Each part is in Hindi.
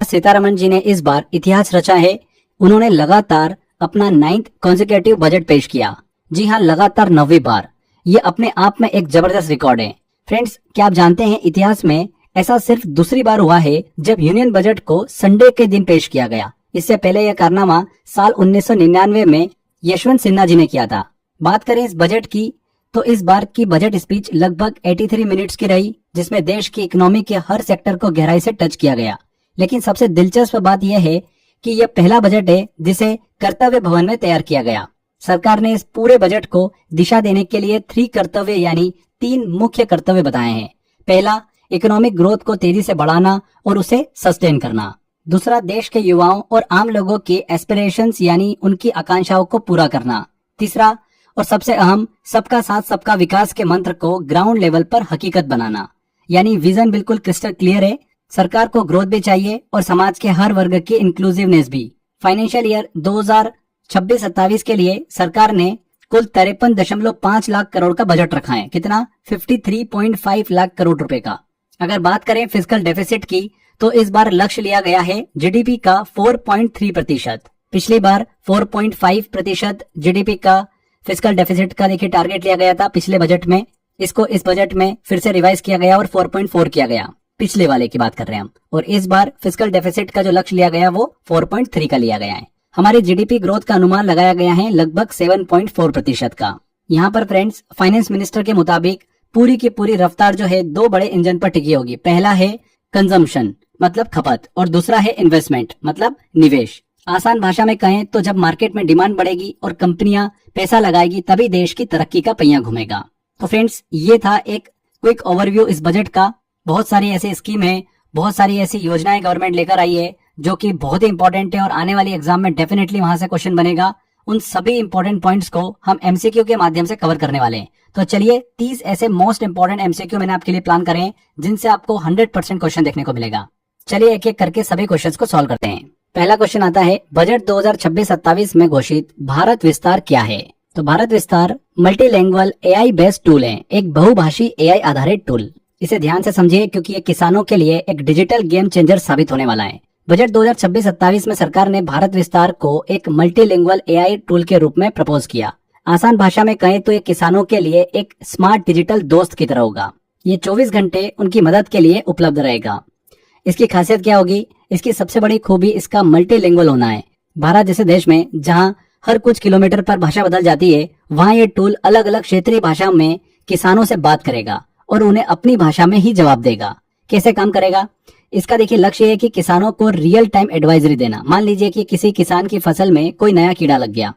सीतारमण जी ने इस बार इतिहास रचा है। उन्होंने लगातार अपना 9th कॉन्जिक्यूटिव बजट पेश किया। जी हाँ, लगातार 9वीं बार। ये अपने आप में एक जबरदस्त रिकॉर्ड है। फ्रेंड्स, क्या आप जानते हैं इतिहास में ऐसा सिर्फ दूसरी बार हुआ है जब यूनियन बजट को संडे के दिन पेश किया गया। इससे पहले यह कारनामा साल 1999 में यशवंत सिन्हा जी ने किया था। बात करें इस बजट की, तो इस बार की बजट स्पीच लगभग 83 मिनट्स की रही, जिसमें देश की इकोनॉमी के हर सेक्टर को गहराई से टच किया गया। लेकिन सबसे दिलचस्प बात यह है कि यह पहला बजट है जिसे कर्तव्य भवन में तैयार किया गया। सरकार ने इस पूरे बजट को दिशा देने के लिए 3 कर्तव्य यानी 3 मुख्य कर्तव्य बताए हैं। पहला, इकोनॉमिक ग्रोथ को तेजी से बढ़ाना और उसे सस्टेन करना। दूसरा, देश के युवाओं और आम लोगों के एस्पिरेशंस यानी उनकी आकांक्षाओं को पूरा करना। तीसरा और सबसे अहम, सबका साथ सबका विकास के मंत्र को ग्राउंड लेवल पर हकीकत बनाना। यानी विजन बिल्कुल क्रिस्टल क्लियर है। सरकार को ग्रोथ भी चाहिए और समाज के हर वर्ग की इंक्लूसिवनेस भी। फाइनेंशियल ईयर 2026-27 के लिए सरकार ने कुल 53.5 लाख करोड़ का बजट रखा है। कितना? 53.5 लाख करोड़ रुपए का। अगर बात करें फिस्कल डेफिसिट की, तो इस बार लक्ष्य लिया गया है जीडीपी का 4.3%। पिछली बार 4.5% जीडीपी का फिस्कल डेफिसिट का देखिए टारगेट लिया गया था पिछले बजट में। इसको इस बजट में फिर से रिवाइज किया गया और 4.4 किया गया। पिछले वाले की बात कर रहे हैं हम। और इस बार फिस्कल डेफिसिट का जो लक्ष्य लिया गया वो 4.3 का लिया गया है। हमारी जीडीपी ग्रोथ का अनुमान लगाया गया है लगभग 7.4% का। यहाँ पर फ्रेंड्स, फाइनेंस मिनिस्टर के मुताबिक पूरी की पूरी रफ्तार जो है 2 बड़े इंजन पर टिकी होगी। पहला है कंजम्पशन मतलब खपत, और दूसरा है इन्वेस्टमेंट मतलब निवेश। आसान भाषा में कहें तो जब मार्केट में डिमांड बढ़ेगी और कंपनियां पैसा लगाएगी तभी देश की तरक्की का पहिया घूमेगा। तो फ्रेंड्स, ये था एक क्विक ओवरव्यू इस बजट का। बहुत सारी ऐसी स्कीम है, बहुत सारी ऐसी योजनाएं गवर्नमेंट लेकर आई है जो कि बहुत ही इंपॉर्टेंट है और आने वाली एग्जाम में डेफिनेटली वहां से क्वेश्चन बनेगा। उन सभी इंपॉर्टेंट पॉइंट्स को हम एमसीक्यू के माध्यम से कवर करने वाले हैं। तो चलिए 30 ऐसे मोस्ट इंपॉर्टेंट एमसीक्यू मैंने आपके लिए प्लान करे हैं जिनसे आपको 100% क्वेश्चन देखने को मिलेगा। चलिए एक एक करके सभी क्वेश्चंस को सॉल्व करते हैं। पहला क्वेश्चन आता है, बजट 2026-27 में घोषित भारत विस्तार क्या है? तो भारत विस्तार मल्टीलैंग्वेज एआई बेस्ड टूल है, एक बहुभाषी एआई आधारित टूल। इसे ध्यान से समझिए क्योंकि ये किसानों के लिए एक डिजिटल गेम चेंजर साबित होने वाला है। बजट 2026-27 में सरकार ने भारत विस्तार को एक मल्टीलिंगुअल एआई टूल के रूप में प्रपोज किया। आसान भाषा में कहें तो ये किसानों के लिए एक स्मार्ट डिजिटल दोस्त की तरह होगा। ये 24 घंटे उनकी मदद के लिए उपलब्ध रहेगा। इसकी खासियत क्या होगी? इसकी सबसे बड़ी खूबी इसका मल्टीलिंगुअल होना है। भारत जैसे देश में जहां हर कुछ किलोमीटर पर भाषा बदल जाती है, वहां ये टूल अलग अलग क्षेत्रीय भाषा में किसानों से बात करेगा और उन्हें अपनी भाषा में ही जवाब देगा। कैसे काम करेगा? इसका देखिए लक्ष्य है कि किसानों को रियल टाइम एडवाइजरी देना। मान लीजिए कि किसी किसान की फसल में कोई नया कीड़ा लग गया।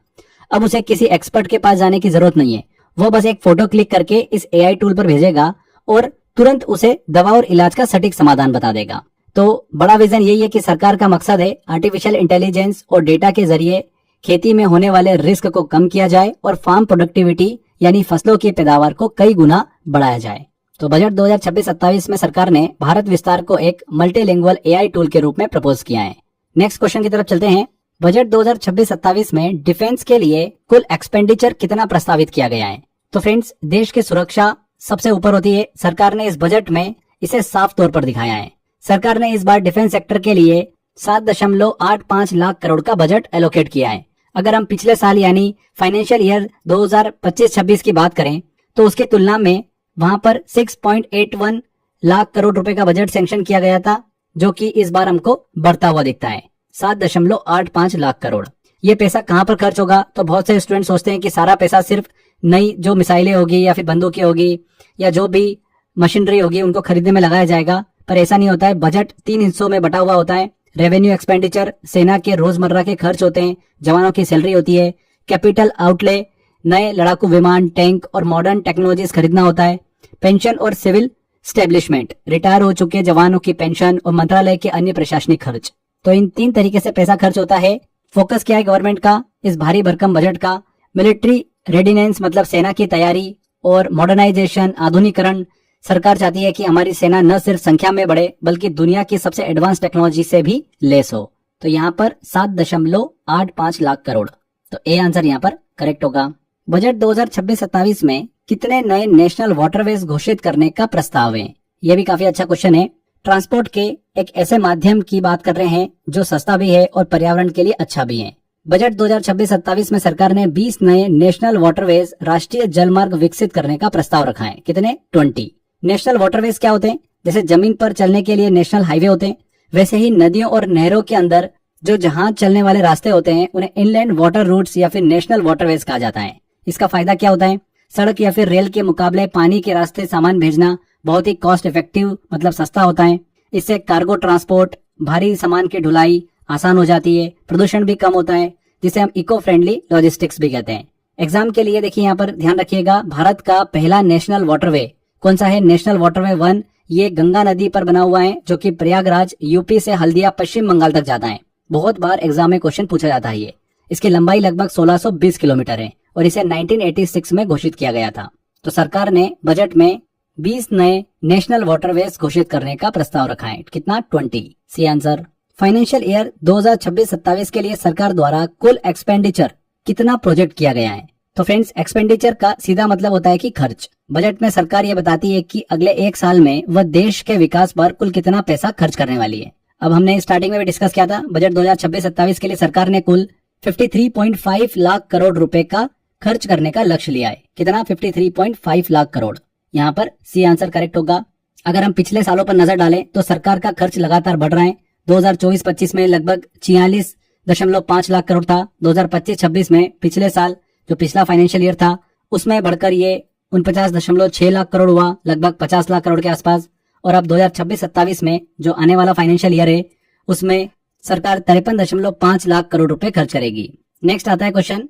अब उसे किसी एक्सपर्ट के पास जाने की जरूरत नहीं है। वो बस एक फोटो क्लिक करके इस एआई टूल पर भेजेगा और तुरंत उसे दवा और इलाज का सटीक समाधान बता देगा। तो बड़ा विजन यही है कि सरकार का मकसद है आर्टिफिशियल इंटेलिजेंस और डेटा के जरिए खेती में होने वाले रिस्क को कम किया जाए और फार्म प्रोडक्टिविटी यानी फसलों की पैदावार को कई गुना बढ़ाया जाए। तो बजट 2026-27 में सरकार ने भारत विस्तार को एक मल्टीलिंगुअल एआई टूल के रूप में प्रपोज किया है। नेक्स्ट क्वेश्चन की तरफ चलते हैं। बजट 2026-27 में डिफेंस के लिए कुल एक्सपेंडिचर कितना प्रस्तावित किया गया है? तो फ्रेंड्स, देश की सुरक्षा सबसे ऊपर होती है। सरकार ने इस बजट में इसे साफ तौर पर दिखाया है। सरकार ने इस बार डिफेंस सेक्टर के लिए 7.85 लाख करोड़ का बजट एलोकेट किया है। अगर हम पिछले साल यानी फाइनेंशियल ईयर 2025-26 की बात करें तो उसकी तुलना में वहां पर 6.81 लाख करोड़ रुपए का बजट सैंक्शन किया गया था, जो कि इस बार हमको बढ़ता हुआ दिखता है 7.85 लाख करोड़। ये पैसा कहां पर खर्च होगा? तो बहुत से स्टूडेंट सोचते हैं कि सारा पैसा सिर्फ नई जो मिसाइलें होगी या फिर बंदूकें होगी या जो भी मशीनरी होगी उनको खरीदने में लगाया जाएगा, पर ऐसा नहीं होता है। बजट 3 हिस्सों में बटा हुआ होता है। रेवेन्यू एक्सपेंडिचर सेना के रोजमर्रा के खर्च होते हैं, जवानों की सैलरी होती है। कैपिटल आउटले नए लड़ाकू विमान, टैंक और मॉडर्न टेक्नोलॉजीज खरीदना होता है। पेंशन और सिविल स्टेब्लिशमेंट, रिटायर हो चुके जवानों की पेंशन और मंत्रालय के अन्य प्रशासनिक खर्च। तो इन 3 तरीके से पैसा खर्च होता है। फोकस क्या है गवर्नमेंट का इस भारी भरकम बजट का? मिलिट्री रेडिनेंस मतलब सेना की तैयारी और मॉडर्नाइजेशन, आधुनिकरण। सरकार चाहती है कि हमारी सेना न सिर्फ संख्या में बढ़े बल्कि दुनिया की सबसे एडवांस टेक्नोलॉजी से भी लेस हो। तो यहाँ पर 7.85 लाख करोड़। तो ए आंसर यहाँ पर करेक्ट होगा। बजट 2026-27 में कितने नए नेशनल वाटरवेज घोषित करने का प्रस्ताव है? यह भी काफी अच्छा क्वेश्चन है। ट्रांसपोर्ट के एक ऐसे माध्यम की बात कर रहे हैं जो सस्ता भी है और पर्यावरण के लिए अच्छा भी है। बजट 2026-27 में सरकार ने 20 नए नेशनल वाटरवेज राष्ट्रीय जलमार्ग विकसित करने का प्रस्ताव रखा है। कितने? 20। नेशनल वाटरवेज क्या होते हैं? जैसे जमीन पर चलने के लिए नेशनल हाईवे होते हैं, वैसे ही नदियों और नहरों के अंदर जो जहाज चलने वाले रास्ते होते हैं उन्हें इनलैंड वाटर रूट्स या फिर नेशनल वाटरवेज कहा जाता है। इसका फायदा क्या होता है? सड़क या फिर रेल के मुकाबले पानी के रास्ते सामान भेजना बहुत ही कॉस्ट इफेक्टिव मतलब सस्ता होता है। इससे कार्गो ट्रांसपोर्ट, भारी सामान की ढुलाई आसान हो जाती है, प्रदूषण भी कम होता है, जिसे हम इको फ्रेंडली लॉजिस्टिक्स भी कहते हैं। एग्जाम के लिए देखिए यहाँ पर ध्यान रखिएगा, भारत का पहला नेशनल वाटरवे कौन सा है? National waterway 1। ये गंगा नदी पर बना हुआ है जो कि प्रयागराज यूपी से हल्दिया पश्चिम बंगाल तक जाता है। बहुत बार एग्जाम में क्वेश्चन पूछा जाता है ये। इसकी लंबाई लगभग 1620 किलोमीटर है और इसे 1986 में घोषित किया गया था। तो सरकार ने बजट में 20 नए नेशनल वाटरवेज घोषित करने का प्रस्ताव रखा है। कितना? 20। C answer. फाइनेंशियल ईयर 2026-27 के लिए सरकार द्वारा कुल एक्सपेंडिचर कितना प्रोजेक्ट किया गया है? तो फ्रेंड्स, एक्सपेंडिचर का सीधा मतलब होता है कि खर्च। बजट में सरकार ये बताती है कि अगले एक साल में वह देश के विकास पर कुल कितना पैसा खर्च करने वाली है। अब हमने स्टार्टिंग में भी डिस्कस किया था, बजट 2026-27 के लिए सरकार ने कुल 53.5 लाख करोड़ रुपए का खर्च करने का लक्ष्य लिया है। कितना? 53.5 लाख करोड़। यहाँ पर सी आंसर करेक्ट होगा। अगर हम पिछले सालों पर नजर डालें तो सरकार का खर्च लगातार बढ़ रहा है। 2024-25 में लगभग 46.5 लाख करोड़ था। 2025-26 में पिछले साल जो पिछला फाइनेंशियल ईयर था उसमें बढ़कर ये 49.6 लाख करोड़ हुआ, लगभग 50 लाख करोड़ के आसपास। और अब 2026-27 में जो आने वाला फाइनेंशियल ईयर है उसमें सरकार 53.5 लाख करोड़ रुपए खर्च करेगी। नेक्स्ट आता है question,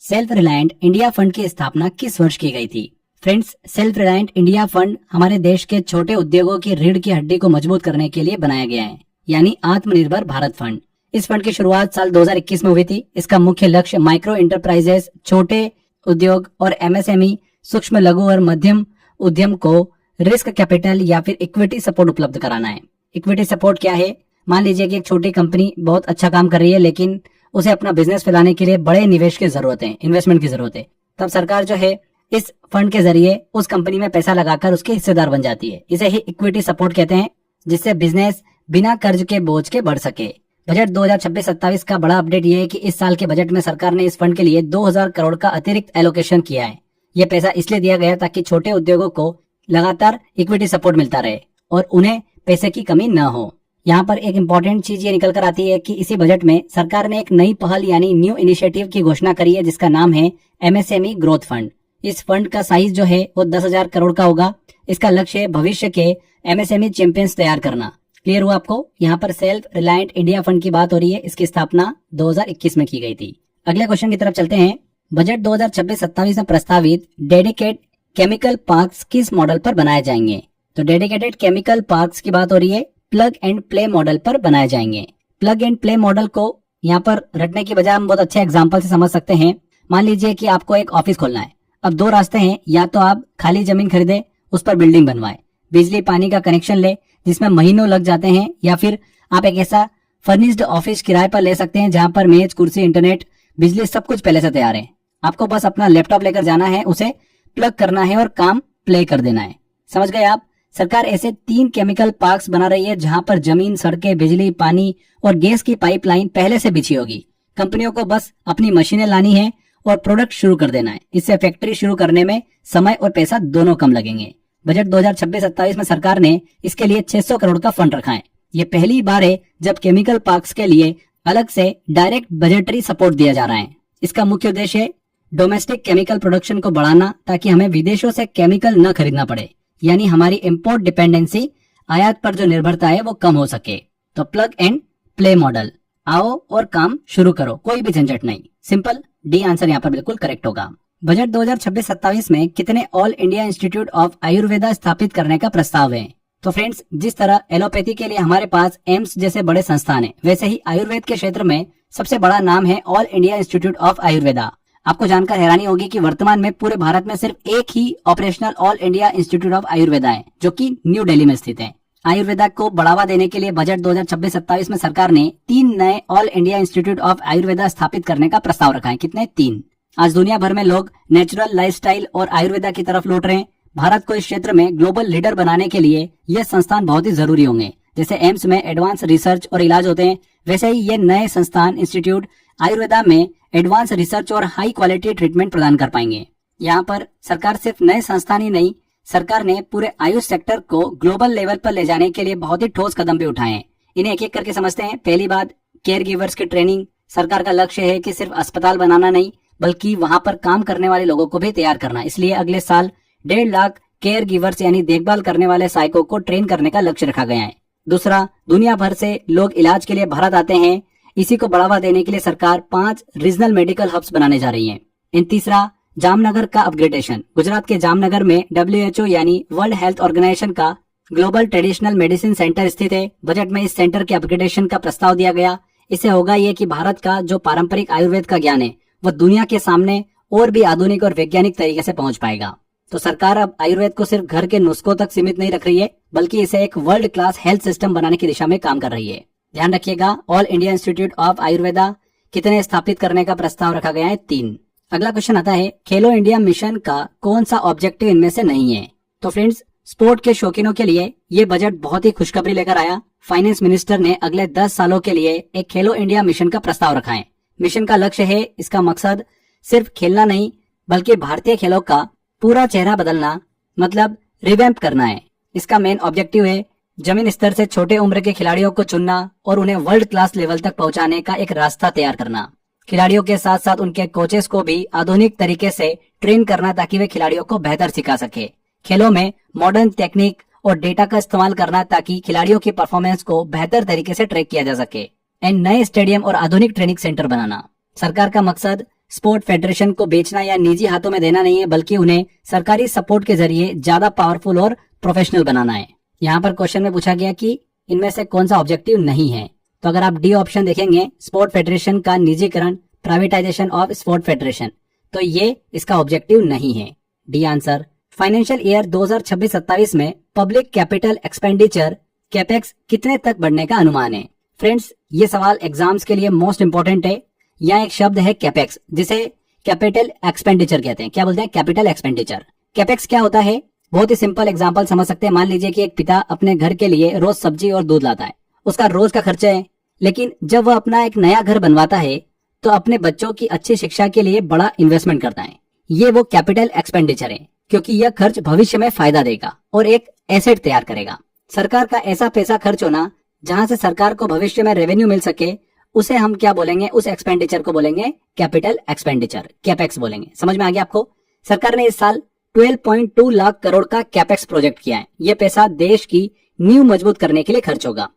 self reliant India fund की स्थापना किस वर्ष की गई थी? Friends, self reliant India fund हमारे देश के छोटे उद्योगों की रीढ़ की हड्डी को मजबूत करने के लिए बनाया गया है, यानी आत्मनिर्भर भारत फंड। इस फंड की शुरुआत साल 2021 में हुई थी। इसका मुख्य लक्ष्य माइक्रो इंटरप्राइजेस, छोटे उद्योग और एमएसएमई सूक्ष्म लघु और मध्यम उद्यम को रिस्क कैपिटल या फिर इक्विटी सपोर्ट उपलब्ध कराना है। इक्विटी सपोर्ट क्या है? मान लीजिए कि एक छोटी कंपनी बहुत अच्छा काम कर रही है लेकिन उसे अपना बिजनेस फैलाने के लिए बड़े निवेश की जरूरत है, इन्वेस्टमेंट की जरूरत है। तब सरकार जो है इस फंड के जरिए उस कंपनी में पैसा लगाकर उसके हिस्सेदार बन जाती है। इसे ही इक्विटी सपोर्ट कहते हैं, जिससे बिजनेस बिना कर्ज के बोझ के बढ़ सके। बजट 2026-27 का बड़ा अपडेट ये है कि इस साल के बजट में सरकार ने इस फंड के लिए 2000 करोड़ का अतिरिक्त एलोकेशन किया है। ये पैसा इसलिए दिया गया ताकि छोटे उद्योगों को लगातार इक्विटी सपोर्ट मिलता रहे और उन्हें पैसे की कमी न हो। यहाँ पर एक इम्पोर्टेंट चीज ये निकल कर आती है कि इसी बजट में सरकार ने एक नई पहल यानी न्यू इनिशिएटिव की घोषणा करी है, जिसका नाम है एमएसएमई ग्रोथ फंड। इस फंड का साइज जो है वो 10,000 करोड़ का होगा। इसका लक्ष्य है भविष्य के एमएसएमई चैंपियंस तैयार करना। क्लियर हुआ आपको? यहाँ पर सेल्फ रिलायंट इंडिया फंड की बात हो रही है। इसकी स्थापना 2021 में की गई थी। अगले क्वेश्चन की तरफ चलते हैं। बजट 2026-27 में प्रस्तावित डेडिकेट केमिकल पार्क्स किस मॉडल पर बनाए जाएंगे? तो डेडिकेटेड केमिकल पार्क्स की बात हो रही है, प्लग एंड प्ले मॉडल पर बनाए जाएंगे। प्लग एंड प्ले मॉडल को यहाँ पर रटने की बजाय हम बहुत अच्छे एग्जाम्पल से समझ सकते हैं। मान लीजिए कि आपको एक ऑफिस खोलना है। अब दो रास्ते हैं, या तो आप खाली जमीन खरीदे, उस पर बिल्डिंग बनवाए, बिजली पानी का कनेक्शन ले जिसमें महीनों लग जाते हैं, या फिर आप एक ऐसा फर्निश्ड ऑफिस किराए पर ले सकते हैं जहां पर मेज, कुर्सी, इंटरनेट, बिजली सब कुछ पहले से तैयार है। आपको बस अपना लैपटॉप लेकर जाना है, उसे प्लग करना है और काम प्ले कर देना है। समझ गए आप? सरकार ऐसे 3 केमिकल पार्क्स बना रही है जहां पर जमीन, सड़कें, बिजली, पानी और गैस की पाइपलाइन पहले से बिछी होगी। कंपनियों को बस अपनी मशीनें लानी है और प्रोडक्ट शुरू कर देना है। इससे फैक्ट्री शुरू करने में समय और पैसा दोनों कम लगेंगे। बजट 2026-27 में सरकार ने इसके लिए 600 करोड़ का फंड रखा है। ये पहली बार है जब केमिकल पार्क्स के लिए अलग से डायरेक्ट बजटरी सपोर्ट दिया जा रहा है। इसका मुख्य उद्देश्य है डोमेस्टिक केमिकल प्रोडक्शन को बढ़ाना, ताकि हमें विदेशों से केमिकल न खरीदना पड़े, यानी हमारी इंपोर्ट डिपेंडेंसी, आयात पर जो निर्भरता है वो कम हो सके। तो प्लग एंड प्ले मॉडल, आओ और काम शुरू करो, कोई भी झंझट नहीं, सिंपल। डी आंसर यहाँ पर बिल्कुल करेक्ट होगा। बजट 2026-27 में कितने all India institute of Ayurveda स्थापित करने का प्रस्ताव है? तो फ्रेंड्स, जिस तरह एलोपैथी के लिए हमारे पास एम्स जैसे बड़े संस्थान हैं, वैसे ही आयुर्वेद के क्षेत्र में सबसे बड़ा नाम है all India institute of Ayurveda. आपको जानकर हैरानी होगी कि वर्तमान में पूरे भारत में सिर्फ एक ही operational all India institute of Ayurveda है, जो कि न्यू दिल्ली में स्थित है। आयुर्वेदा को बढ़ावा देने के लिए बजट 2026-27 में सरकार ने 3 नए all India institute of Ayurveda स्थापित करने का प्रस्ताव रखा है। कितने? 3। आज दुनिया भर में लोग नेचुरल लाइफस्टाइल और आयुर्वेदा की तरफ लौट रहे हैं। भारत को इस क्षेत्र में ग्लोबल लीडर बनाने के लिए ये संस्थान बहुत ही जरूरी होंगे। जैसे एम्स में एडवांस रिसर्च और इलाज होते हैं, वैसे ही ये नए संस्थान इंस्टीट्यूट आयुर्वेदा में एडवांस रिसर्च और हाई क्वालिटी ट्रीटमेंट प्रदान कर पाएंगे। यहाँ पर सरकार सिर्फ नए संस्थान ही नहीं, सरकार ने पूरे आयुष सेक्टर को ग्लोबल लेवल पर ले जाने के लिए बहुत ही ठोस कदम भी उठाए हैं। इन्हें एक एक करके समझते हैं। पहली बात, केयर गिवर्स की ट्रेनिंग। सरकार का लक्ष्य है कि सिर्फ अस्पताल बनाना नहीं, बल्कि वहां पर काम करने वाले लोगों को भी तैयार करना। इसलिए अगले साल 1.5 लाख केयर गिवर्स यानी देखभाल करने वाले सहायकों को ट्रेन करने का लक्ष्य रखा गया है। दूसरा, दुनिया भर से लोग इलाज के लिए भारत आते हैं, इसी को बढ़ावा देने के लिए सरकार 5 रीजनल मेडिकल हब्स बनाने जा रही है। तीसरा, जामनगर का अपग्रेडेशन। गुजरात के जामनगर में WHO यानी वर्ल्ड हेल्थ ऑर्गेनाइजेशन का ग्लोबल ट्रेडिशनल मेडिसिन सेंटर स्थित है। बजट में इस सेंटर के अपग्रेडेशन का प्रस्ताव दिया गया। इससे होगा ये कि भारत का जो पारंपरिक आयुर्वेद का ज्ञान है वह दुनिया के सामने और भी आधुनिक और वैज्ञानिक तरीके से पहुंच पाएगा। तो सरकार अब आयुर्वेद को सिर्फ घर के नुस्खों तक सीमित नहीं रख रही है, बल्कि इसे एक वर्ल्ड क्लास हेल्थ सिस्टम बनाने की दिशा में काम कर रही है। ध्यान रखिएगा, all India institute of Ayurveda कितने स्थापित करने का प्रस्ताव रखा गया है? 3। अगला क्वेश्चन आता है, खेलो इंडिया मिशन का कौन सा ऑब्जेक्टिव इनमें से नहीं है? तो फ्रेंड्स, स्पोर्ट के शौकीनों के लिए ये बजट बहुत ही खुशखबरी लेकर आया। फाइनेंस मिनिस्टर ने अगले 10 सालों के लिए एक खेलो इंडिया मिशन का प्रस्ताव रखा है। मिशन का लक्ष्य है, इसका मकसद सिर्फ खेलना नहीं, बल्कि भारतीय खेलों का पूरा चेहरा बदलना, मतलब रिवैम्प करना है। इसका मेन ऑब्जेक्टिव है जमीन स्तर से छोटे उम्र के खिलाड़ियों को चुनना और उन्हें वर्ल्ड क्लास लेवल तक पहुंचाने का एक रास्ता तैयार करना। खिलाड़ियों के साथ साथ उनके कोचेस को भी आधुनिक तरीके से ट्रेन करना, ताकि वे खिलाड़ियों को बेहतर सिखा सके। खेलों में मॉडर्न टेक्निक और डेटा का इस्तेमाल करना, ताकि खिलाड़ियों की परफॉर्मेंस को बेहतर तरीके से ट्रैक किया जा सके। एंड नए स्टेडियम और आधुनिक ट्रेनिंग सेंटर बनाना। सरकार का मकसद स्पोर्ट फेडरेशन को बेचना या निजी हाथों में देना नहीं है, बल्कि उन्हें सरकारी सपोर्ट के जरिए ज्यादा पावरफुल और प्रोफेशनल बनाना है। यहाँ पर क्वेश्चन में पूछा गया कि इनमें से कौन सा ऑब्जेक्टिव नहीं है। तो अगर आप डी ऑप्शन देखेंगे, स्पोर्ट फेडरेशन का निजीकरण, प्राइवेटाइजेशन ऑफ स्पोर्ट फेडरेशन, तो ये इसका ऑब्जेक्टिव नहीं है। D answer. फाइनेंशियल ईयर 2026-27 में पब्लिक कैपिटल एक्सपेंडिचर कैपेक्स कितने तक बढ़ने का अनुमान है? फ्रेंड्स, ये सवाल एग्जाम्स के लिए मोस्ट इंपोर्टेंट है। यहाँ एक शब्द है कैपेक्स, जिसे कैपिटल एक्सपेंडिचर कहते हैं। क्या बोलते हैं? Capital expenditure. कैपेक्स क्या होता है? बहुत ही सिंपल एग्जांपल समझ सकते हैं। मान लीजिए कि एक पिता अपने घर के लिए रोज सब्जी और दूध लाता है, उसका रोज का खर्चा है। लेकिन जब वह अपना एक नया घर बनवाता है तो अपने बच्चों की अच्छी शिक्षा के लिए बड़ा इन्वेस्टमेंट करता है। ये वो कैपिटल एक्सपेंडिचर है, क्योंकि यह खर्च भविष्य में फायदा देगा और एक एसेट तैयार करेगा। सरकार का ऐसा पैसा खर्च होना जहां से सरकार को भविष्य में रेवेन्यू मिल सके, उसे हम क्या बोलेंगे? उस एक्सपेंडिचर को बोलेंगे कैपिटल एक्सपेंडिचर, कैपेक्स बोलेंगे। समझ में आ गया आपको? सरकार ने इस साल 12.2 लाख करोड़ का कैपेक्स प्रोजेक्ट किया है। यह पैसा देश की नींव मजबूत करने के लिए खर्च होगा।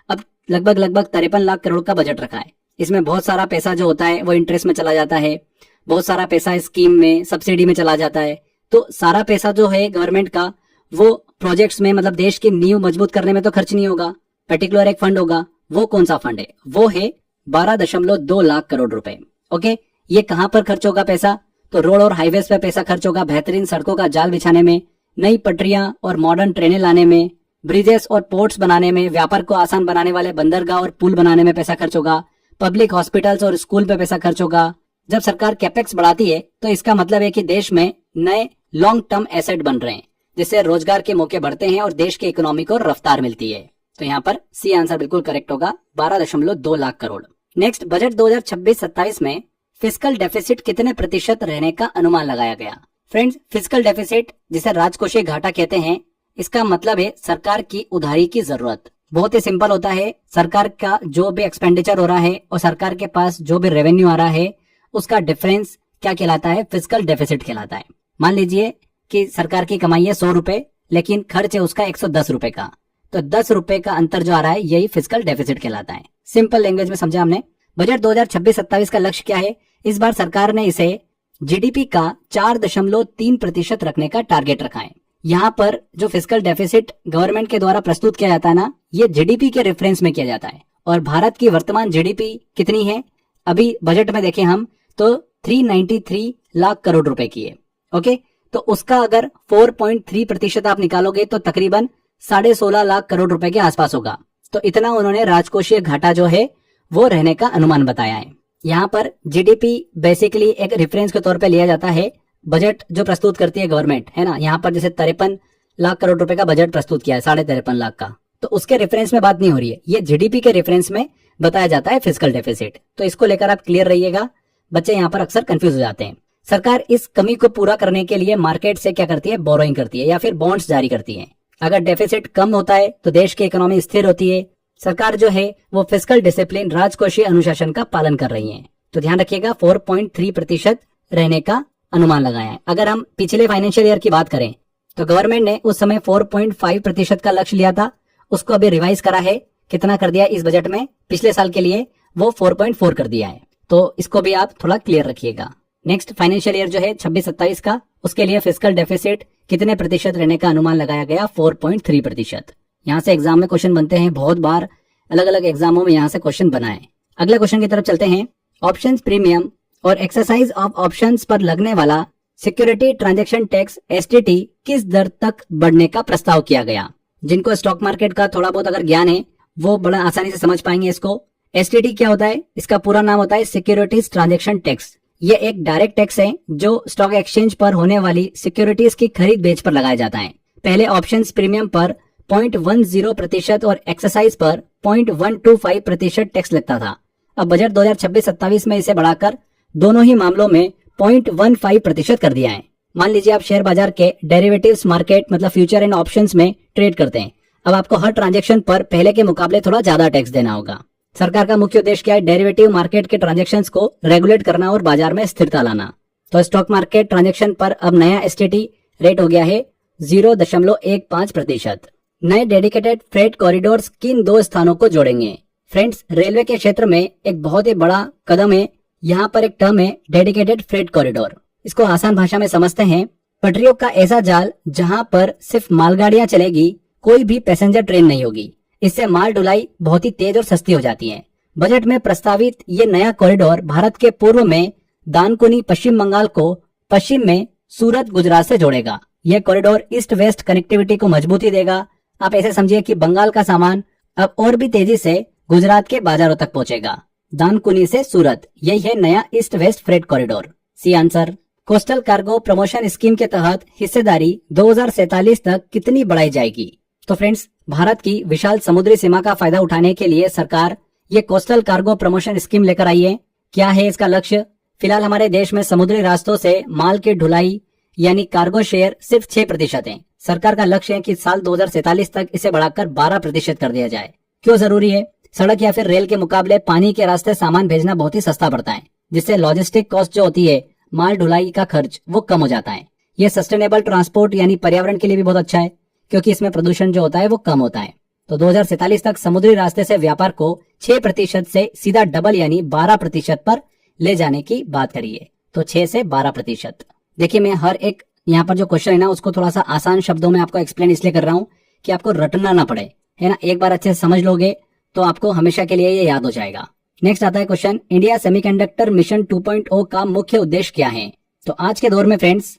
अब लगभग 53 लाख करोड़ का बजट रखा है। इसमें बहुत सारा पैसा जो होता है वो इंटरेस्ट में चला जाता है, बहुत सारा पैसा स्कीम में, सब्सिडी में चला जाता है। तो सारा पैसा जो है गवर्नमेंट का, वो प्रोजेक्ट्स में, मतलब देश की नींव मजबूत करने में तो खर्च नहीं होगा। पर्टिकुलर एक फंड होगा। वो कौन सा फंड है? वो है 12.2 लाख करोड़ रुपए। ओके, ये कहां पर खर्च होगा पैसा? तो रोड और हाईवेज पे पैसा खर्च होगा, बेहतरीन सड़कों का जाल बिछाने में, नई पटरियां और मॉडर्न ट्रेनें लाने में, ब्रिजेस और पोर्ट्स बनाने में, व्यापार को आसान बनाने वाले बंदरगाह और पुल बनाने में पैसा खर्च होगा, पब्लिक हॉस्पिटल्स और स्कूल पे पैसा खर्च होगा। जब सरकार कैपेक्स बढ़ाती है तो इसका मतलब है कि देश में नए लॉन्ग टर्म एसेट बन रहे हैं, जिससे रोजगार के मौके बढ़ते हैं और देश की इकोनॉमी को रफ्तार मिलती है। तो यहाँ पर सी आंसर बिल्कुल करेक्ट होगा, 12.2 लाख करोड़। नेक्स्ट, बजट 2026-27 में फिस्कल डेफिसिट कितने प्रतिशत रहने का अनुमान लगाया गया? फ्रेंड्स, फिस्कल डेफिसिट, जिसे राजकोषीय घाटा कहते हैं, इसका मतलब है सरकार की उधारी की जरूरत। बहुत ही सिंपल होता है, सरकार का जो भी एक्सपेंडिचर हो रहा है और सरकार के पास जो भी रेवेन्यू आ रहा है, उसका डिफरेंस क्या कहलाता है? फिस्कल डेफिसिट कहलाता है। मान लीजिए कि सरकार की कमाई है 100 रुपए, लेकिन खर्च है उसका 110 रुपए का, तो 10 रुपए का अंतर जो आ रहा है, यही फिस्कल डेफिसिट कहलाता है। सिंपल लैंग्वेज में समझा हमने। बजट 2026-27 का लक्ष्य क्या है? इस बार सरकार ने इसे जीडीपी का 4.3% रखने का टारगेट रखा है। यहाँ पर जो फिस्कल डेफिसिट गवर्नमेंट के द्वारा प्रस्तुत किया जाता है ना, ये जीडीपी के रेफरेंस में किया जाता है। और भारत की वर्तमान जीडीपी कितनी है? अभी बजट में देखें हम तो 393 लाख करोड़ रुपए की है। ओके, तो उसका अगर 4.3% आप निकालोगे तो तकरीबन 16.5 लाख करोड़ रुपए के आसपास होगा। तो इतना उन्होंने राजकोषीय घाटा जो है वो रहने का अनुमान बताया है। यहाँ पर जीडीपी बेसिकली एक रेफरेंस के तौर पे लिया जाता है बजट जो प्रस्तुत करती है गवर्नमेंट, है ना, यहाँ पर जैसे 53 लाख करोड़ रुपए का बजट प्रस्तुत किया है, 53.5 लाख का, तो उसके रेफरेंस में बात नहीं हो रही है, ये जीडीपी के रेफरेंस में बताया जाता है फिस्कल डेफिसिट। तो इसको लेकर आप क्लियर रहिएगा, बच्चे यहाँ पर अक्सर कंफ्यूज हो जाते हैं। सरकार इस कमी को पूरा करने के लिए मार्केट से क्या करती है, बोरोइंग करती है या फिर बॉन्ड्स जारी करती है। अगर डेफिसिट कम होता है तो देश की इकोनॉमी स्थिर होती है। सरकार जो है वो फिस्कल डिसिप्लिन, राजकोषीय अनुशासन का पालन कर रही है। तो ध्यान रखिएगा 4.3% रहने का अनुमान लगाया है। अगर हम पिछले फाइनेंशियल ईयर की बात करें तो गवर्नमेंट ने उस समय 4.5% का लक्ष्य लिया था, उसको अभी रिवाइज करा है, कितना कर दिया इस बजट में, पिछले साल के लिए वो 4.4 कर दिया है। तो इसको भी आप थोड़ा क्लियर रखिएगा। नेक्स्ट फाइनेंशियल ईयर जो है 26-27 का, उसके लिए फिस्कल डेफिसिट कितने प्रतिशत रहने का अनुमान लगाया गया, 4.3%। यहाँ से एग्जाम में क्वेश्चन बनते हैं, बहुत बार अलग अलग एग्जामों में यहाँ से क्वेश्चन बना है। अगले क्वेश्चन की तरफ चलते हैं। ऑप्शंस प्रीमियम और एक्सरसाइज ऑफ ऑप्शंस पर लगने वाला सिक्योरिटी ट्रांजैक्शन टैक्स एसटीटी किस दर तक बढ़ने का प्रस्ताव किया गया। जिनको स्टॉक मार्केट का थोड़ा बहुत अगर ज्ञान है वो बड़ा आसानी से समझ पाएंगे इसको। एसटीटी क्या होता है, इसका पूरा नाम होता है सिक्योरिटीज ट्रांजैक्शन टैक्स। ये एक डायरेक्ट टैक्स है जो स्टॉक एक्सचेंज पर होने वाली सिक्योरिटीज की खरीद बेच पर लगाया जाता है। पहले ऑप्शंस प्रीमियम पर 0.10% और एक्सरसाइज पर 0.125% टैक्स लगता था। अब बजट 2026-27 में इसे बढ़ाकर दोनों ही मामलों में 0.15% कर दिया है। मान लीजिए आप शेयर बाजार के डेरिवेटिव्स मार्केट मतलब फ्यूचर एंड ऑप्शंस में ट्रेड करते हैं। अब आपको हर ट्रांजैक्शन पर पहले के मुकाबले थोड़ा ज्यादा टैक्स देना होगा। सरकार का मुख्य उद्देश्य क्या है, डेरिवेटिव मार्केट के ट्रांजैक्शंस को रेगुलेट करना और बाजार में स्थिरता लाना। तो स्टॉक मार्केट ट्रांजैक्शन पर अब नया एसटीटी रेट हो गया है 0.15%। नए डेडिकेटेड फ्रेट कॉरिडोर्स किन दो स्थानों को जोड़ेंगे। फ्रेंड्स, रेलवे के क्षेत्र में एक बहुत ही बड़ा कदम है। यहाँ पर एक टर्म है डेडिकेटेड फ्रेट कॉरिडोर। इसको आसान भाषा में समझते हैं, पटरियों का ऐसा जाल जहाँ पर सिर्फ मालगाड़ियां चलेगी, कोई भी पैसेंजर ट्रेन नहीं होगी। इससे माल ढुलाई बहुत ही तेज और सस्ती हो जाती है। बजट में प्रस्तावित ये नया कॉरिडोर भारत के पूर्व में दानकुनी पश्चिम बंगाल को पश्चिम में सूरत गुजरात से जोड़ेगा। यह कॉरिडोर ईस्ट वेस्ट कनेक्टिविटी को मजबूती देगा। आप ऐसे समझिए कि बंगाल का सामान अब और भी तेजी से गुजरात के बाजारों तक पहुंचेगा। दानकुनी से सूरत, यही है नया east west freight corridor. C answer. Coastal cargo promotion scheme के तहत हिस्सेदारी 2047 तक कितनी बढ़ाई जाएगी। तो फ्रेंड्स, भारत की विशाल समुद्री सीमा का फायदा उठाने के लिए सरकार ये कोस्टल कार्गो प्रमोशन स्कीम लेकर आई है। क्या है इसका लक्ष्य? फिलहाल हमारे देश में समुद्री रास्तों से माल की ढुलाई यानी कार्गो शेयर सिर्फ 6% है। सरकार का लक्ष्य है कि साल 2047 तक इसे बढ़ाकर 12% कर दिया जाए। क्यों जरूरी है? सड़क या फिर रेल के मुकाबले पानी के रास्ते सामान भेजना बहुत ही सस्ता पड़ता है, जिससे लॉजिस्टिक कॉस्ट जो होती है, माल ढुलाई का खर्च, वो कम हो जाता है। ये सस्टेनेबल ट्रांसपोर्ट यानी पर्यावरण के लिए भी बहुत अच्छा है, क्योंकि इसमें प्रदूषण जो होता है वो कम होता है। तो 2047 तक समुद्री रास्ते से व्यापार को 6% से सीधा डबल यानी 12% पर ले जाने की बात करिए। तो 6 से 12%। देखिए, मैं हर एक यहाँ पर जो क्वेश्चन है ना, उसको थोड़ा सा आसान शब्दों में आपको एक्सप्लेन इसलिए कर रहा हूँ कि आपको रटना ना पड़े, है ना। एक बार अच्छे से समझ लोगे तो आपको हमेशा के लिए ये याद हो जाएगा। नेक्स्ट आता है क्वेश्चन, इंडिया सेमीकंडक्टर मिशन 2.0 का मुख्य उद्देश्य क्या है। तो आज के दौर में फ्रेंड्स,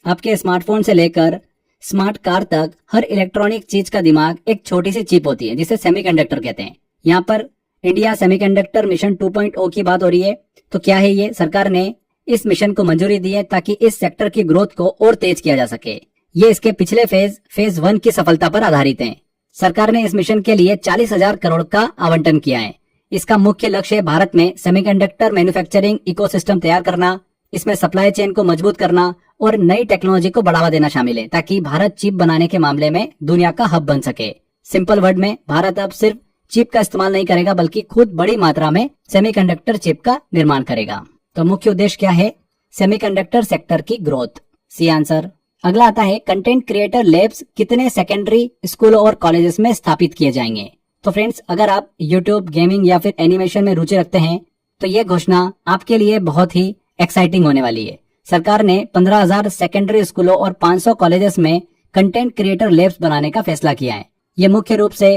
आपके स्मार्टफोन से लेकर स्मार्ट कार तक हर इलेक्ट्रॉनिक चीज का दिमाग एक छोटी सी चिप होती है, जिसे सेमीकंडक्टर कहते हैं। यहाँ पर इंडिया सेमीकंडक्टर मिशन 2.0 की बात हो रही है। तो क्या है ये? सरकार ने इस मिशन को मंजूरी दी है ताकि इस सेक्टर की ग्रोथ को और तेज किया जा सके। ये इसके पिछले फेज 1 की सफलता पर आधारित है। सरकार ने इस मिशन के लिए 40,000 करोड़ का आवंटन किया है। इसका मुख्य लक्ष्य भारत में सेमीकंडक्टर मैन्युफैक्चरिंग इकोसिस्टम तैयार करना, इसमें सप्लाई चेन को मजबूत करना और नई टेक्नोलॉजी को बढ़ावा देना शामिल है, ताकि भारत चिप बनाने के मामले में दुनिया का हब बन सके। सिंपल वर्ड में, भारत अब सिर्फ चिप का इस्तेमाल नहीं करेगा, बल्कि खुद बड़ी मात्रा में सेमीकंडक्टर चिप का निर्माण करेगा। तो मुख्य उद्देश्य क्या है? सेमीकंडक्टर सेक्टर की ग्रोथ। C answer. अगला आता है, कंटेंट क्रिएटर लैब्स कितने सेकेंडरी स्कूलों और कॉलेजेस में स्थापित किए जाएंगे। तो फ्रेंड्स, अगर आप यूट्यूब, गेमिंग या फिर एनिमेशन में रुचि रखते हैं तो ये घोषणा आपके लिए बहुत ही एक्साइटिंग होने वाली है। सरकार ने 15,000 सेकेंडरी स्कूलों और 500 कॉलेजेस में कंटेंट क्रिएटर लैब्स बनाने का फैसला किया है। ये मुख्य रूप से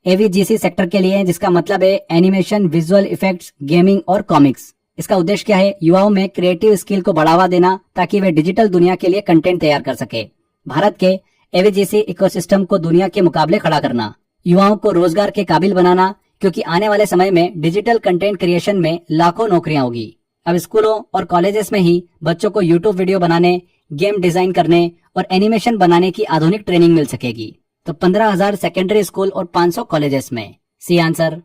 एवीजीसी सेक्टर के लिए है, जिसका मतलब है एनिमेशन, विजुअल इफेक्ट्स, गेमिंग और कॉमिक्स। इसका उद्देश्य क्या है? युवाओं में क्रिएटिव स्किल को बढ़ावा देना, ताकि वे डिजिटल दुनिया के लिए कंटेंट तैयार कर सके। भारत के एवीजीसी इकोसिस्टम को दुनिया के मुकाबले खड़ा करना, युवाओं को रोजगार के काबिल बनाना, क्योंकि आने वाले समय में डिजिटल कंटेंट क्रिएशन में लाखों नौकरियां होगी। अब स्कूलों और कॉलेजेस में ही बच्चों को यूट्यूब वीडियो बनाने, गेम डिजाइन करने और एनिमेशन बनाने की आधुनिक ट्रेनिंग मिल सकेगी। तो 15,000 सेकेंडरी स्कूल और 500 कॉलेजेस में। C answer.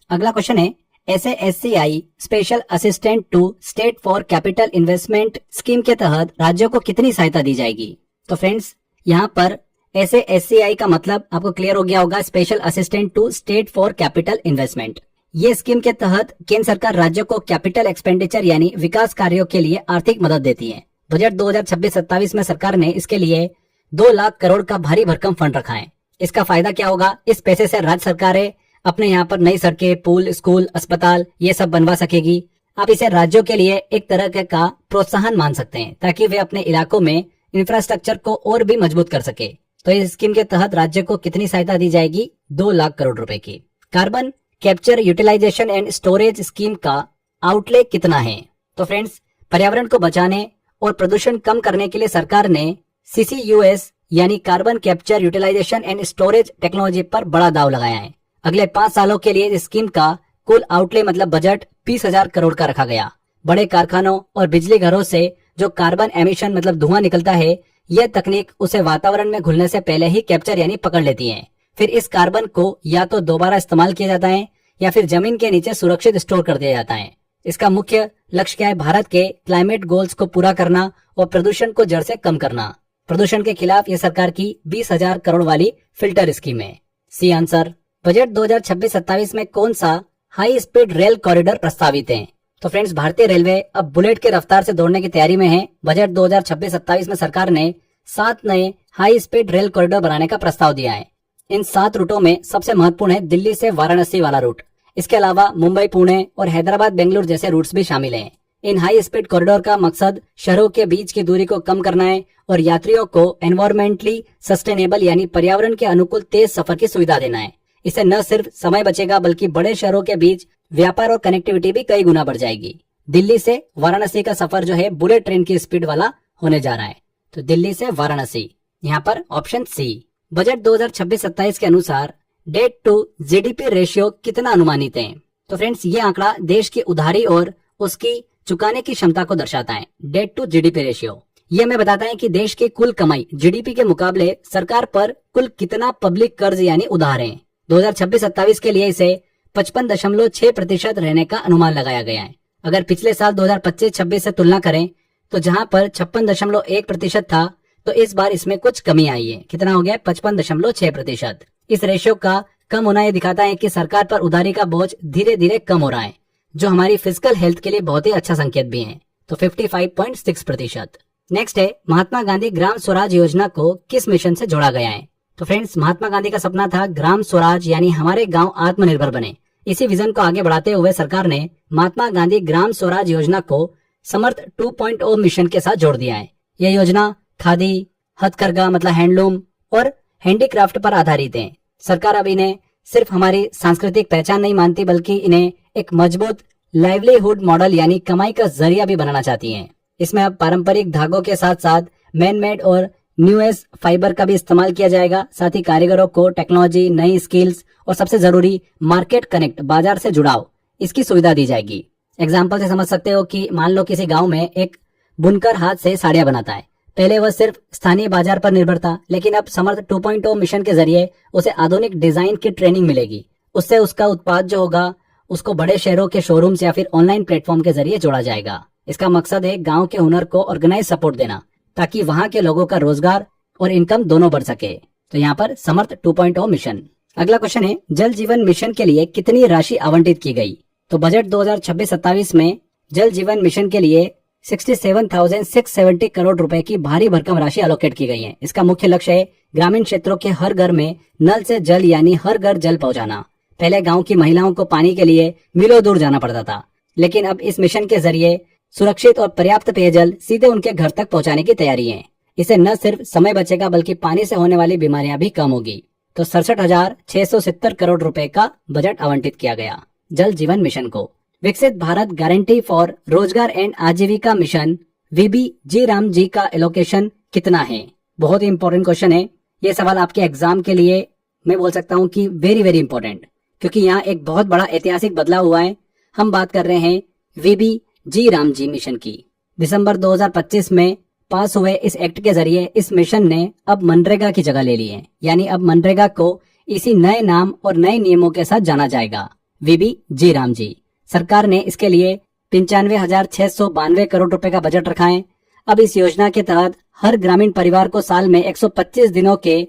अगला क्वेश्चन है, SASCI special assistant to state for capital investment scheme के तहत राज्यों को कितनी सहायता दी जाएगी? तो फ्रेंड्स, यहाँ पर SASCI का मतलब आपको क्लियर हो गया होगा, special assistant to state for capital investment. ये स्कीम के तहत केंद्र सरकार राज्यों को कैपिटल एक्सपेंडिचर यानी विकास कार्यों के लिए आर्थिक मदद देती है। बजट 2026-27 में सरकार ने इसके लिए 2 लाख करोड़ का भारी भरकम फंड रखा है। इसका फायदा क्या होगा? इस पैसे से राज्य सरकारें अपने यहाँ पर नई सड़कें, पुल, स्कूल, अस्पताल ये सब बनवा सकेगी। आप इसे राज्यों के लिए एक तरह का प्रोत्साहन मान सकते हैं, ताकि वे अपने इलाकों में इंफ्रास्ट्रक्चर को और भी मजबूत कर सके। तो इस स्कीम के तहत राज्य को कितनी सहायता दी जाएगी? 2 लाख करोड़ रुपए की। Carbon capture utilisation and storage scheme का आउटले कितना है? तो फ्रेंड्स, पर्यावरण को बचाने और प्रदूषण कम करने के लिए सरकार ने CCUS यानी carbon capture utilisation and storage technology पर बड़ा दाव लगाया है। अगले 5 सालों के लिए इस स्कीम का कुल आउटले मतलब बजट 20,000 करोड़ का रखा गया। बड़े कारखानों और बिजली घरों से जो कार्बन एमिशन मतलब धुआं निकलता है, यह तकनीक उसे वातावरण में घुलने से पहले ही कैप्चर यानी पकड़ लेती है। फिर इस कार्बन को या तो दोबारा इस्तेमाल किया जाता है या फिर जमीन के नीचे सुरक्षित स्टोर कर दिया जाता है। इसका मुख्य लक्ष्य क्या है? भारत के क्लाइमेट गोल्स को पूरा करना और प्रदूषण को जड़ से कम करना। प्रदूषण के खिलाफ ये सरकार की 20,000 करोड़ वाली फिल्टर स्कीम है। C answer. बजट 2026-27 में कौन सा हाई स्पीड रेल कॉरिडोर प्रस्तावित है? तो फ्रेंड्स, भारतीय रेलवे अब बुलेट के रफ्तार से दौड़ने की तैयारी में है। बजट 2026-27 में सरकार ने 7 नए हाई स्पीड रेल कॉरिडोर बनाने का प्रस्ताव दिया है। इन 7 रूटों में सबसे महत्वपूर्ण है दिल्ली से वाराणसी वाला रूट। इसके अलावा मुंबई, पुणे और हैदराबाद, बेंगलुरु जैसे रूट्स भी शामिल हैं। इन हाई स्पीड कॉरिडोर का मकसद शहरों के बीच की दूरी को कम करना है और यात्रियों को एनवायरमेंटली सस्टेनेबल यानी पर्यावरण के अनुकूल तेज सफर की सुविधा देना है। इससे न सिर्फ समय बचेगा बल्कि बड़े शहरों के बीच व्यापार और कनेक्टिविटी भी कई गुना बढ़ जाएगी। दिल्ली से वाराणसी का सफर जो है बुलेट ट्रेन की स्पीड वाला होने जा रहा है। तो दिल्ली से वाराणसी, यहाँ पर ऑप्शन सी। बजट 2026-27 के अनुसार डेट टू GDP रेशियो कितना अनुमानित है? तो फ्रेंड्स, ये आंकड़ा देश की उधारी और उसकी चुकाने की क्षमता को दर्शाता है। डेट टू GDP रेशियो ये हमें बताता है कि देश की कुल कमाई GDP के मुकाबले सरकार पर कुल कितना पब्लिक कर्ज यानी उधार है। 2026-27 के लिए इसे 55.6% रहने का अनुमान लगाया गया है। अगर पिछले साल 2025-26 से तुलना करें तो जहां पर 56.1% था, तो इस बार इसमें कुछ कमी आई है। कितना हो गया? 55.6%। इस रेशियो का कम होना ये दिखाता है कि सरकार पर उधारी का बोझ धीरे धीरे कम हो रहा है, जो हमारी फिजिकल हेल्थ के लिए बहुत ही अच्छा संकेत भी है। तो 55.6%। नेक्स्ट है, महात्मा गांधी ग्राम स्वराज योजना को किस मिशन से जोड़ा गया है? तो फ्रेंड्स, महात्मा गांधी का सपना था ग्राम स्वराज यानी हमारे गांव आत्मनिर्भर बने। इसी विजन को आगे बढ़ाते हुए सरकार ने महात्मा गांधी ग्राम स्वराज योजना को समर्थ 2.0 मिशन के साथ जोड़ दिया है। यह योजना खादी, हथकरघा मतलब हैंडलूम और हैंडीक्राफ्ट पर आधारित है। सरकार अब इन्हें सिर्फ हमारी सांस्कृतिक पहचान नहीं मानती, बल्कि इन्हें एक मजबूत लाइवलीहुड मॉडल यानी कमाई का जरिया भी बनाना चाहती है। इसमें अब पारंपरिक धागों के साथ साथ मैन मेड और न्यूएस्ट फाइबर का भी इस्तेमाल किया जाएगा। साथ ही कारीगरों को टेक्नोलॉजी, नई स्किल्स और सबसे जरूरी मार्केट कनेक्ट, बाजार से जुड़ाव, इसकी सुविधा दी जाएगी। एग्जाम्पल से समझ सकते हो कि मान लो किसी गांव में एक बुनकर हाथ से साड़ियां बनाता है। पहले वह सिर्फ स्थानीय बाजार पर निर्भर था, लेकिन अब समर्थ 2.0 मिशन के जरिए उसे आधुनिक डिजाइन की ट्रेनिंग मिलेगी। उससे उसका उत्पाद जो होगा उसको बड़े शहरों के शोरूम्स या फिर ऑनलाइन प्लेटफॉर्म के जरिए जोड़ा जाएगा। इसका मकसद है गांव के हुनर को ऑर्गेनाइज सपोर्ट देना, ताकि वहां के लोगों का रोजगार और इनकम दोनों बढ़ सके। तो यहाँ पर समर्थ 2.0 मिशन। अगला क्वेश्चन है, जल जीवन मिशन के लिए कितनी राशि आवंटित की गई? तो बजट 2026-27 में जल जीवन मिशन के लिए 67,670 करोड़ रुपए की भारी भरकम राशि एलोकेट की गई है। इसका मुख्य लक्ष्य है ग्रामीण क्षेत्रों के हर घर में नल से जल यानी हर घर जल पहुंचाना। पहले गांव की महिलाओं को पानी के लिए मीलों दूर जाना पड़ता था, लेकिन अब इस मिशन के जरिए सुरक्षित और पर्याप्त पेयजल सीधे उनके घर तक पहुंचाने की तैयारी है। इससे न सिर्फ समय बचेगा बल्कि पानी से होने वाली बीमारियां भी कम होगी। तो 67,670 करोड़ रुपए का बजट आवंटित किया गया जल जीवन मिशन को। विकसित भारत गारंटी फॉर रोजगार एंड आजीविका मिशन VBG राम जी का एलोकेशन कितना है? बहुत ही इंपॉर्टेंट क्वेश्चन है। ये सवाल आपके एग्जाम के लिए मैं बोल सकता हूँ कि वेरी वेरी इंपॉर्टेंट, क्योंकि यहाँ एक बहुत बड़ा ऐतिहासिक बदलाव हुआ है। हम बात कर रहे हैं VB जी राम जी मिशन की। दिसंबर 2025 में पास हुए इस एक्ट के जरिए इस मिशन ने अब मनरेगा की जगह ले ली है, यानी अब मनरेगा को इसी नए नाम और नए नियमों के साथ जाना जाएगा, वीबी जी राम जी। सरकार ने इसके लिए 95,692 करोड़ रुपए का बजट रखा है। अब इस योजना के तहत हर ग्रामीण परिवार को साल में 125 दिनों के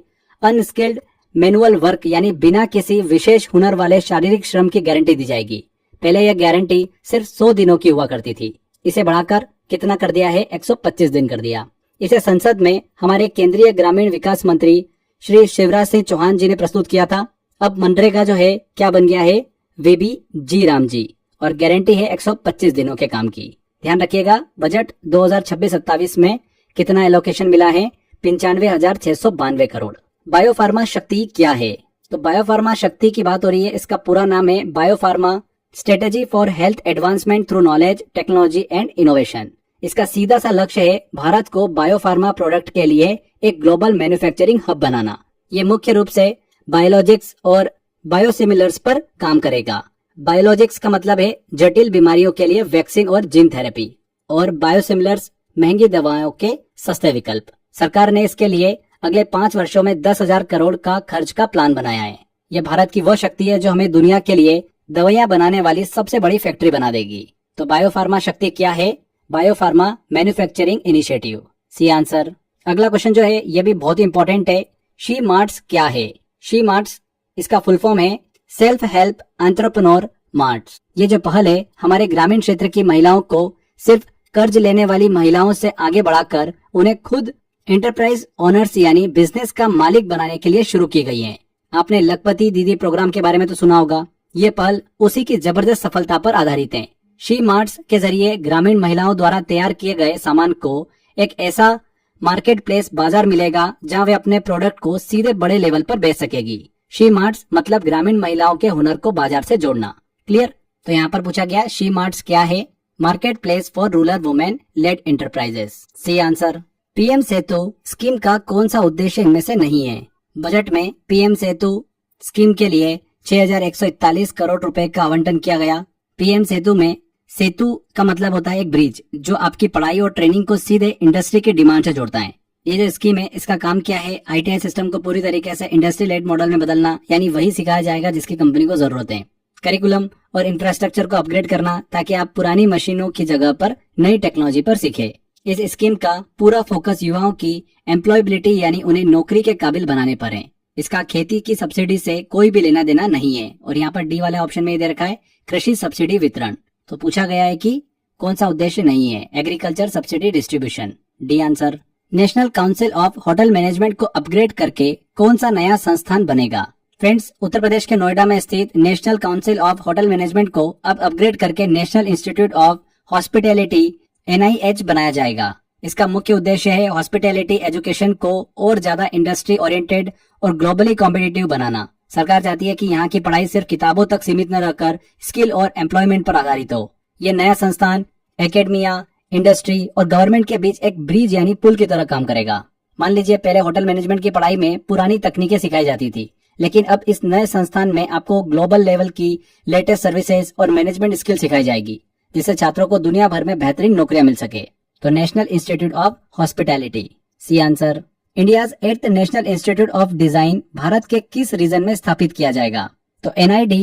अनस्किल्ड मैनुअल वर्क यानी बिना किसी विशेष हुनर वाले शारीरिक श्रम की गारंटी दी जाएगी। पहले यह गारंटी सिर्फ 100 दिनों की हुआ करती थी, इसे बढ़ाकर कितना कर दिया है, 125 दिन कर दिया। इसे संसद में हमारे केंद्रीय ग्रामीण विकास मंत्री श्री शिवराज सिंह चौहान जी ने प्रस्तुत किया था। अब मनरेगा जो है क्या बन गया है, वीबी जी राम जी, और गारंटी है 125 दिनों के काम की। ध्यान रखिएगा, बजट 2026-27 में कितना एलोकेशन मिला है, 95,692 करोड़। बायोफार्मा शक्ति क्या है, तो बायोफार्मा शक्ति की बात हो रही है। इसका पूरा नाम है biopharma strategy for health advancement through knowledge, technology and innovation. इसका सीधा सा लक्ष्य है भारत को बायोफार्मा प्रोडक्ट के लिए एक ग्लोबल मैन्युफैक्चरिंग हब बनाना। ये मुख्य रूप से बायोलॉजिक्स और बायोसिमिलर्स पर काम करेगा। बायोलॉजिक्स का मतलब है जटिल बीमारियों के लिए वैक्सीन और जीन थेरेपी, और बायोसिमिलर्स महंगी दवाओं के सस्ते विकल्प। सरकार ने इसके लिए अगले 5 वर्षों में 10,000 करोड़ का खर्च का प्लान बनाया है। यह भारत की वह शक्ति है जो हमें दुनिया के लिए दवाइयां बनाने वाली सबसे बड़ी फैक्ट्री बना देगी। तो बायोफार्मा शक्ति क्या है, biopharma manufacturing initiative, C answer. अगला क्वेश्चन जो है यह भी बहुत ही इंपॉर्टेंट है, शी मार्ट्स क्या है। शी मार्ट्स इसका फुल फॉर्म है सेल्फ हेल्प एंटरप्रेन्योर मार्ट्स। ये जो पहल है हमारे ग्रामीण क्षेत्र की महिलाओं को सिर्फ कर्ज लेने वाली महिलाओं से आगे बढ़ाकर उन्हें खुद एंटरप्राइज ओनर्स यानी बिजनेस का मालिक बनाने के लिए शुरू की गई है। आपने लखपति दीदी प्रोग्राम के बारे में तो सुना होगा। ये पहल उसी की जबरदस्त सफलता पर आधारित है। शी मार्ट्स के जरिए ग्रामीण महिलाओं द्वारा तैयार किए गए सामान को एक ऐसा मार्केट प्लेस बाजार मिलेगा जहां वे अपने प्रोडक्ट को सीधे बड़े लेवल पर बेच सकेगी। शी मार्ट्स मतलब ग्रामीण महिलाओं के हुनर को बाजार से जोड़ना। क्लियर। तो यहाँ पर पूछा गया शी मार्ट्स क्या है, market place for rural women led enterprises, C answer. PM Setu scheme का कौन सा उद्देश्य इनमें से नहीं है। बजट में पीएम सेतु स्कीम के लिए 6,141 करोड़ रुपए का आवंटन किया गया। पीएम सेतु में सेतु का मतलब होता है एक ब्रिज जो आपकी पढ़ाई और ट्रेनिंग को सीधे इंडस्ट्री की डिमांड से जोड़ता है। ये जो स्कीम है इसका काम क्या है, आईटीआई सिस्टम को पूरी तरीके से इंडस्ट्री लेड मॉडल में बदलना, यानी वही सिखाया जाएगा जिसकी कंपनी को जरूरत है। करिकुलम और इंफ्रास्ट्रक्चर को अपग्रेड करना ताकि आप पुरानी मशीनों की जगह पर नई टेक्नोलॉजी पर सीखे। इस स्कीम का पूरा फोकस युवाओं की एम्प्लॉयबिलिटी यानी उन्हें नौकरी के काबिल बनाने पर है। इसका खेती की सब्सिडी से कोई भी लेना देना नहीं है। और यहाँ पर डी वाले ऑप्शन में दे रखा है कृषि सब्सिडी वितरण। तो पूछा गया है कि कौन सा उद्देश्य नहीं है, agriculture subsidy distribution, D answer. National council of hotel management को अपग्रेड करके कौन सा नया संस्थान बनेगा। फ्रेंड्स, उत्तर प्रदेश के नोएडा में स्थित national council of hotel management को अब अपग्रेड करके national institute of hospitality NIH बनाया जाएगा। इसका मुख्य उद्देश्य है हॉस्पिटैलिटी एजुकेशन को और ज्यादा इंडस्ट्री ओरिएंटेड और ग्लोबली कॉम्पिटिटिव बनाना। सरकार चाहती है कि यहाँ की पढ़ाई सिर्फ किताबों तक सीमित न रहकर स्किल और एम्प्लॉयमेंट पर आधारित हो। ये नया संस्थान एकेडमिया, इंडस्ट्री और गवर्नमेंट के बीच एक ब्रिज यानी पुल की तरह काम करेगा। मान लीजिए पहले होटल मैनेजमेंट की पढ़ाई में पुरानी तकनीकें सिखाई जाती थी, लेकिन अब इस नए संस्थान में आपको ग्लोबल लेवल की लेटेस्ट सर्विसेज और मैनेजमेंट स्किल सिखाई जाएगी, जिससे छात्रों को दुनिया भर में बेहतरीन नौकरियां मिल सके। तो national institute of hospitality, C answer. India's 8th national institute of design Bharat के किस रीजन में स्थापित किया जाएगा। तो NID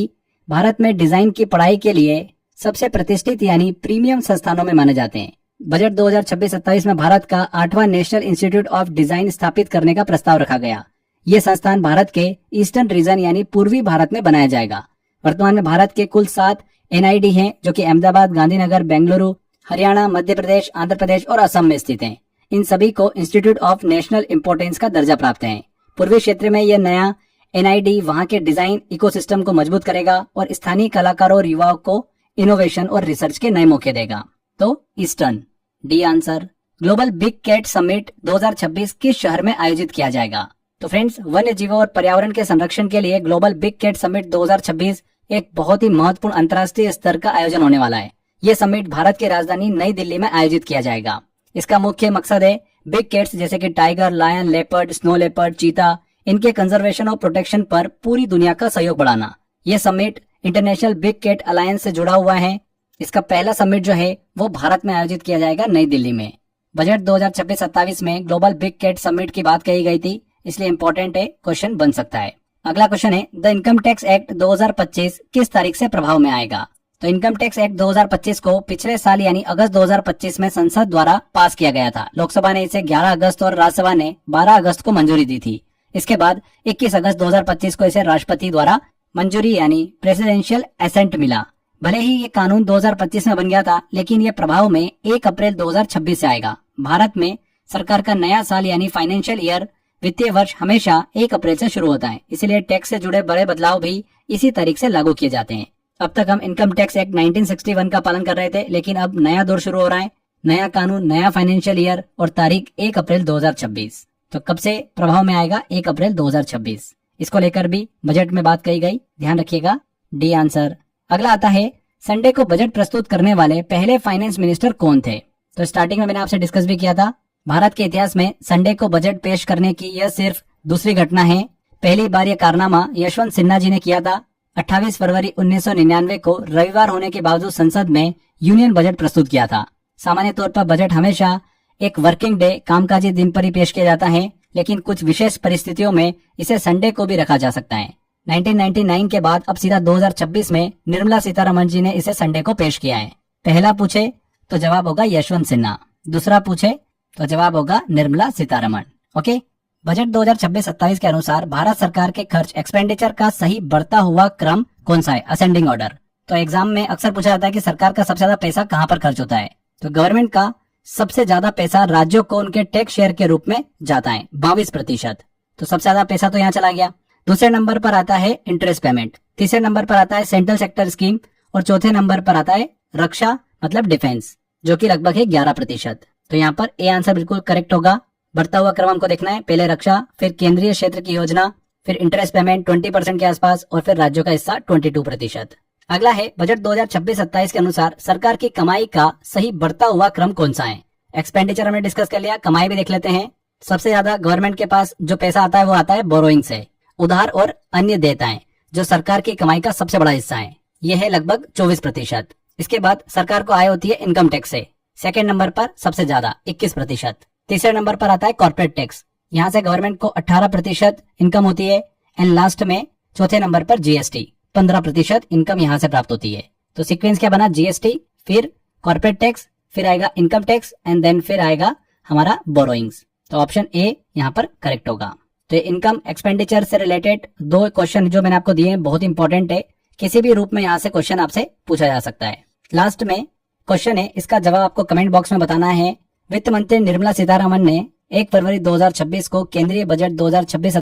भारत में डिजाइन की पढ़ाई के लिए सबसे प्रतिष्ठित यानी प्रीमियम संस्थानों में माने जाते हैं। बजट 2026-27 में भारत का 8वां नेशनल इंस्टीट्यूट ऑफ डिजाइन स्थापित करने का प्रस्ताव रखा गया। ये संस्थान भारत के ईस्टर्न रीजन यानी पूर्वी भारत में बनाया जाएगा। वर्तमान में भारत के कुल 7 NID हैं जो कि अहमदाबाद, गांधीनगर, बेंगलुरु, हरियाणा, मध्य प्रदेश, आंध्र प्रदेश और असम में स्थित हैं। इन सभी को इंस्टीट्यूट ऑफ नेशनल इंपोर्टेंस का दर्जा प्राप्त है। पूर्वी क्षेत्र में यह नया NID वहां के डिजाइन इकोसिस्टम को मजबूत करेगा और स्थानीय कलाकारों और युवाओं को इनोवेशन और रिसर्च के नए मौके देगा। तो eastern, D answer. Global big cat summit 2026 किस शहर में आयोजित किया जाएगा। तो फ्रेंड्स, वन्य जीवों और पर्यावरण के संरक्षण के लिए ग्लोबल बिग कैट समिट 2026 एक बहुत ही महत्वपूर्ण अंतर्राष्ट्रीय स्तर का आयोजन होने वाला है। यह समिट भारत की राजधानी नई दिल्ली में आयोजित किया जाएगा। इसका मुख्य मकसद है बिग कैट्स जैसे कि tiger, lion, leopard, snow leopard, cheetah, इनके कंजर्वेशन और प्रोटेक्शन पर पूरी दुनिया का सहयोग बढ़ाना। यह summit international big cat alliance से जुड़ा हुआ है इसका पहला समिट जो है वो भारत में आयोजित किया जाएगा नई दिल्ली में। बजट 2026-27 में ग्लोबल बिग कैट समिट की बात कही गई थी, इसलिए इंपॉर्टेंट है, क्वेश्चन बन सकता है। अगला क्वेश्चन है द इनकम टैक्स एक्ट 2025 किस तारीख से प्रभाव में आएगा। तो इनकम टैक्स एक्ट 2025 को पिछले साल यानी अगस्त 2025 में संसद द्वारा पास किया गया था। लोकसभा ने इसे 11 अगस्त और राज्यसभा ने 12 अगस्त को मंजूरी दी थी। इसके बाद 21 अगस्त 2025 को इसे राष्ट्रपति द्वारा मंजूरी यानी प्रेसिडेंशियल एसेंट मिला। भले ही ये कानून 2025 में बन गया था, लेकिन ये प्रभाव में 1 अप्रैल 2026 से आएगा। भारत में सरकार का नया साल यानी फाइनेंशियल ईयर वित्तीय वर्ष हमेशा 1 अप्रैल से शुरू होता है, इसीलिए टैक्स से जुड़े बड़े बदलाव भी इसी तारीख से लागू किए जाते हैं। अब तक हम इनकम टैक्स एक्ट 1961 का पालन कर रहे थे, लेकिन अब नया दौर शुरू हो रहा है, नया कानून, नया फाइनेंशियल ईयर और तारीख 1 अप्रैल 2026। तो कब से प्रभाव में आएगा? 1 अप्रैल 2026। इसको लेकर भी बजट में बात कही गई, ध्यान रखिएगा, डी आंसर। अगला आता है संडे को बजट प्रस्तुत करने वाले पहले फाइनेंस मिनिस्टर कौन थे। तो स्टार्टिंग में मैंने आपसे डिस्कस भी किया था, भारत के इतिहास में संडे को बजट पेश करने की यह सिर्फ दूसरी घटना है। पहली बार यह कारनामा यशवंत सिन्हा जी ने किया था। 28 फरवरी 1999 को रविवार होने के बावजूद संसद में यूनियन बजट प्रस्तुत किया था। सामान्य तौर पर बजट हमेशा एक वर्किंग डे, कामकाजी दिन पर ही पेश किया जाता है, लेकिन कुछ विशेष परिस्थितियों में इसे संडे को भी रखा जा सकता है। 1999 के बाद अब सीधा 2026 में निर्मला सीतारमण जी ने इसे संडे को पेश किया है। पहला पूछे तो जवाब होगा यशवंत सिन्हा, दूसरा पूछे तो जवाब होगा निर्मला सीतारमण। ओके, बजट 2026-27 के अनुसार भारत सरकार के खर्च एक्सपेंडिचर का सही बढ़ता हुआ क्रम कौन सा है? Ascending order. तो एग्जाम में अक्सर पूछा जाता है कि सरकार का सबसे ज्यादा पैसा कहाँ पर खर्च होता है। तो गवर्नमेंट का सबसे ज्यादा पैसा राज्यों को उनके टैक्स शेयर के रूप में जाता है, 22%। तो सबसे ज्यादा पैसा तो यहाँ चला गया। दूसरे नंबर पर आता है इंटरेस्ट पेमेंट, तीसरे नंबर पर आता है सेंट्रल सेक्टर स्कीम और चौथे नंबर पर आता है रक्षा मतलब डिफेंस, जो कि लगभग है 11%। तो यहाँ पर ए आंसर बिल्कुल करेक्ट होगा। बढ़ता हुआ क्रम हमको देखना है, पहले रक्षा, फिर केंद्रीय क्षेत्र की योजना, फिर इंटरेस्ट पेमेंट 20% के आसपास और फिर राज्यों का हिस्सा 22%। अगला है बजट 2026-27 के अनुसार सरकार की कमाई का सही बढ़ता हुआ क्रम कौन सा है। एक्सपेंडिचर हमने डिस्कस कर लिया, कमाई भी देख लेते हैं। सबसे ज्यादा गवर्नमेंट के पास जो पैसा आता है वो आता है बोरोइंग से, उधार और अन्य देयताएं, जो सरकार की कमाई का सबसे बड़ा हिस्सा है। यह है लगभग 24%। इसके बाद सरकार को आय होती है इनकम टैक्स से, सेकेंड नंबर पर सबसे ज्यादा 21%। तीसरे नंबर पर आता है कॉर्पोरेट टैक्स, यहाँ से गवर्नमेंट को 18% इनकम होती है। एंड लास्ट में चौथे नंबर पर जीएसटी, 15% इनकम यहाँ से प्राप्त होती है। तो सीक्वेंस क्या बना? जीएसटी, फिर कॉर्पोरेट टैक्स, फिर आएगा इनकम टैक्स एंड देन फिर आएगा हमारा बोरोइंग्स। तो ऑप्शन ए यहाँ पर करेक्ट होगा। तो इनकम एक्सपेंडिचर से रिलेटेड 2 क्वेश्चन जो मैंने आपको दिए हैं बहुत इंपॉर्टेंट है, किसी भी रूप में यहाँ से क्वेश्चन आपसे पूछा जा सकता है। लास्ट में क्वेश्चन है, इसका जवाब आपको कमेंट बॉक्स में बताना है। वित्त मंत्री निर्मला सीतारमण ने 1 फरवरी 2026 को केंद्रीय बजट 2026